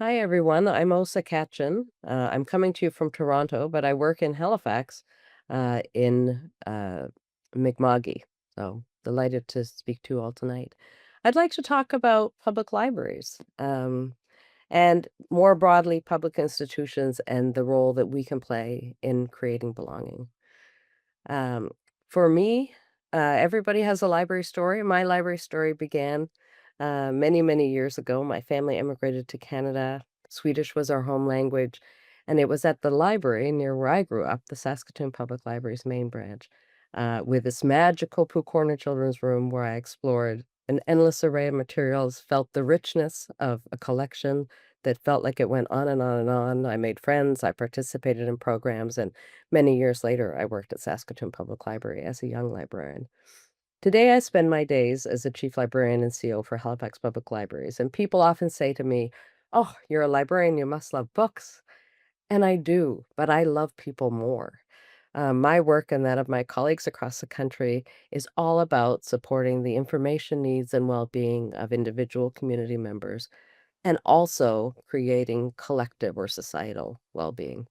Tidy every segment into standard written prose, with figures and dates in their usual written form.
Hi, everyone. I'm Åsa Kachan. I'm coming to you from Toronto, but I work in Halifax, in Mi'kma'ki. So delighted to speak to you all tonight. I'd like to talk about public libraries, and more broadly, public institutions and the role that we can play in creating belonging. Um, for me, everybody has a library story. My library story began many, many years ago. My family immigrated to Canada. Swedish was our home language. And it was at the library near where I grew up, the Saskatoon Public Library's main branch, with this magical Pooh Corner Children's Room where I explored an endless array of materials, felt the richness of a collection that felt like it went on and on and on. I made friends, I participated in programs, and many years later, I worked at Saskatoon Public Library as a young librarian. Today, I spend my days as a chief librarian and CEO for Halifax Public Libraries, and people often say to me, "Oh, you're a librarian, you must love books." And I do, but I love people more. My work and that of my colleagues across the country is all about supporting the information needs and well being of individual community members and also creating collective or societal well being.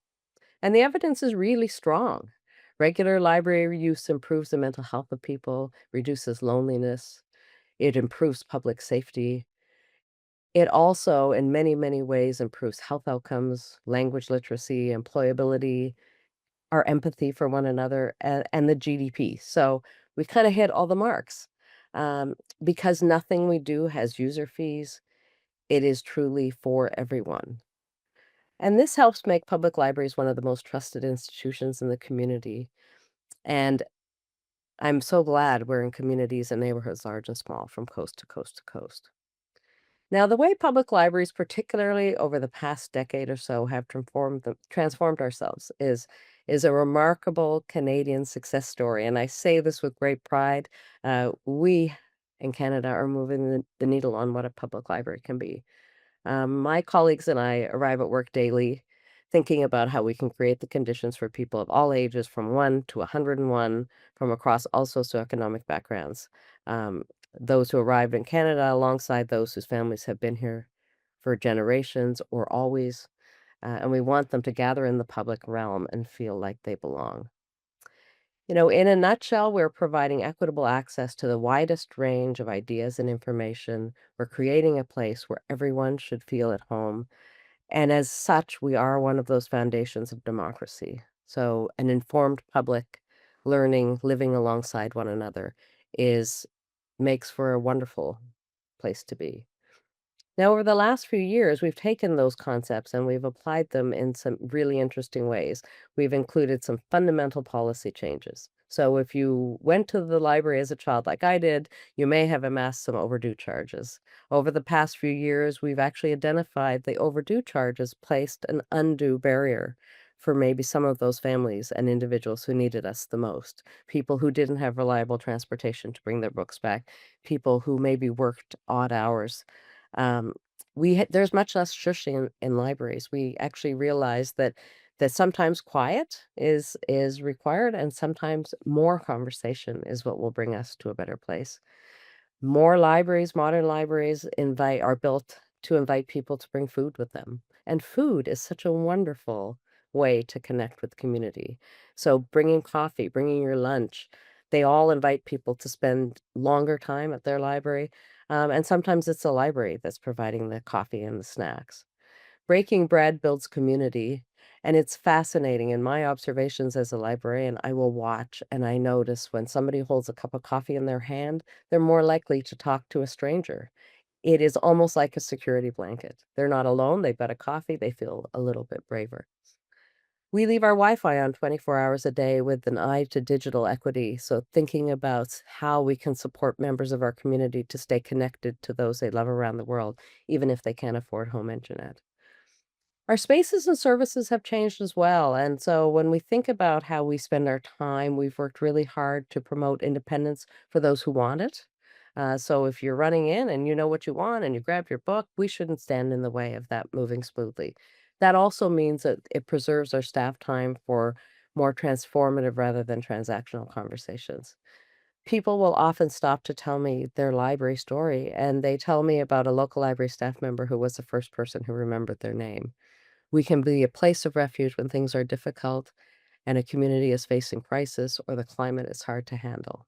And the evidence is really strong. Regular library use improves the mental health of people, reduces loneliness, it improves public safety. It also, in many, many ways, improves health outcomes, language literacy, employability, our empathy for one another, and the GDP. So we kind of hit all the marks. Because nothing we do has user fees, it is truly for everyone. And this helps make public libraries one of the most trusted institutions in the community. And I'm so glad we're in communities and neighborhoods large and small from coast to coast to coast. Now, the way public libraries, particularly over the past decade or so, have transformed ourselves is a remarkable Canadian success story. And I say this with great pride. We in Canada are moving the needle on what a public library can be. My colleagues and I arrive at work daily thinking about how we can create the conditions for people of all ages, from 1 to 101, from across all socioeconomic backgrounds. Um, those who arrived in Canada alongside those whose families have been here for generations or always. And we want them to gather in the public realm and feel like they belong. In a nutshell, we're providing equitable access to the widest range of ideas and information. We're creating a place where everyone should feel at home, and as such, we are one of those foundations of democracy. So, an informed public learning, living alongside one another is makes for a wonderful place to be. Now, over the last few years, we've taken those concepts and we've applied them in some really interesting ways. We've included some fundamental policy changes. So, if you went to the library as a child, like I did, you may have amassed some overdue charges. Over the past few years, we've actually identified the overdue charges placed an undue barrier for maybe some of those families and individuals who needed us the most. People who didn't have reliable transportation to bring their books back, people who maybe worked odd hours. um, there's much less shushing in libraries. We actually realize that sometimes quiet is required, and sometimes more conversation is what will bring us to a better place. More libraries, modern libraries are built to invite people to bring food with them, and food is such a wonderful way to connect with community. So bringing coffee, bringing your lunch, they all invite people to spend longer time at their library, and sometimes it's the library that's providing the coffee and the snacks. Breaking bread builds community, and it's fascinating. In my observations as a librarian, I will watch and I notice when somebody holds a cup of coffee in their hand, they're more likely to talk to a stranger. It is almost like a security blanket. They're not alone, they've got a coffee, they feel a little bit braver. We leave our Wi-Fi on 24 hours a day with an eye to digital equity, so thinking about how we can support members of our community to stay connected to those they love around the world, even if they can't afford home internet. Our spaces and services have changed as well. And so when we think about how we spend our time, we've worked really hard to promote independence for those who want it. So if you're running in and you know what you want and you grab your book, we shouldn't stand in the way of that moving smoothly. That also means that it preserves our staff time for more transformative rather than transactional conversations. People will often stop to tell me their library story, and they tell me about a local library staff member who was the first person who remembered their name. We can be a place of refuge when things are difficult and a community is facing crisis or the climate is hard to handle.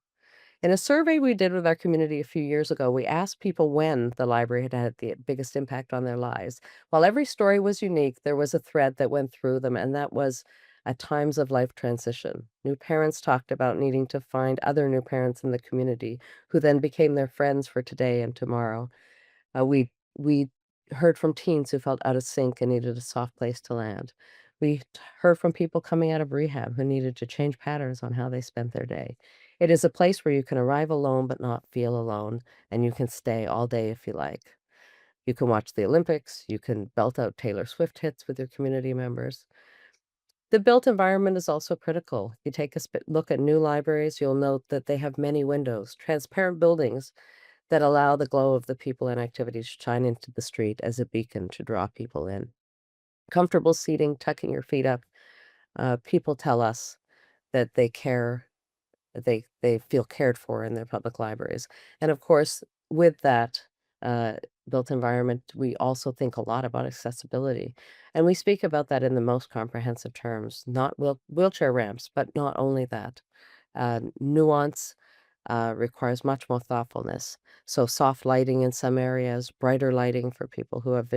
In a survey we did with our community a few years ago, we asked people when the library had had the biggest impact on their lives. While every story was unique, there was a thread that went through them, and that was at times of life transition. New parents talked about needing to find other new parents in the community who then became their friends for today and tomorrow. We heard from teens who felt out of sync and needed a soft place to land. Heard from people coming out of rehab who needed to change patterns on how they spent their day. It is a place where you can arrive alone but not feel alone, and you can stay all day if you like. You can watch the Olympics, you can belt out Taylor Swift hits with your community members. The built environment is also critical. If you take a look at new libraries, you'll note that they have many windows, transparent buildings that allow the glow of the people and activities to shine into the street as a beacon to draw people in. Comfortable seating, tucking your feet up. People tell us that they care, that they feel cared for in their public libraries. And of course, with that uh, built environment, we also think a lot about accessibility. And we speak about that in the most comprehensive terms, not wheelchair ramps, but not only that. Nuance requires much more thoughtfulness. So soft lighting in some areas, brighter lighting for people who have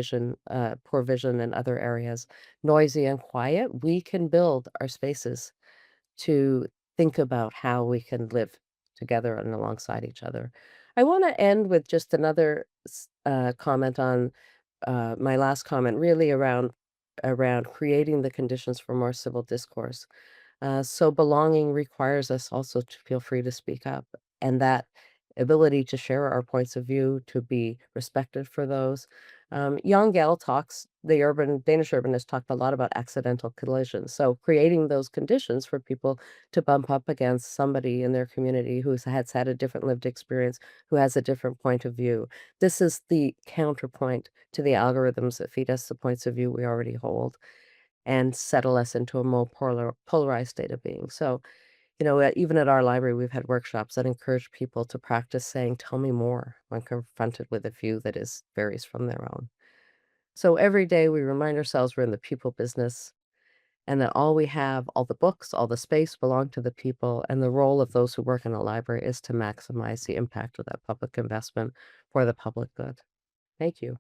poor vision in other areas, noisy and quiet. We can build our spaces to think about how we can live together and alongside each other. I want to end with just another comment on my last comment, really around creating the conditions for more civil discourse. So belonging requires us also to feel free to speak up, and that ability to share our points of view, to be respected for those. Jan Gehl talks, the urban Danish urbanist talked a lot about accidental collisions. So creating those conditions for people to bump up against somebody in their community has had a different lived experience, who has a different point of view. This is the counterpoint to the algorithms that feed us the points of view we already hold and settle us into a more polarized state of being. So, even at our library, we've had workshops that encourage people to practice saying, "Tell me more," when confronted with a view that is varies from their own. So every day we remind ourselves we're in the people business and that all we have, all the books, all the space belong to the people, and the role of those who work in a library is to maximize the impact of that public investment for the public good. Thank you.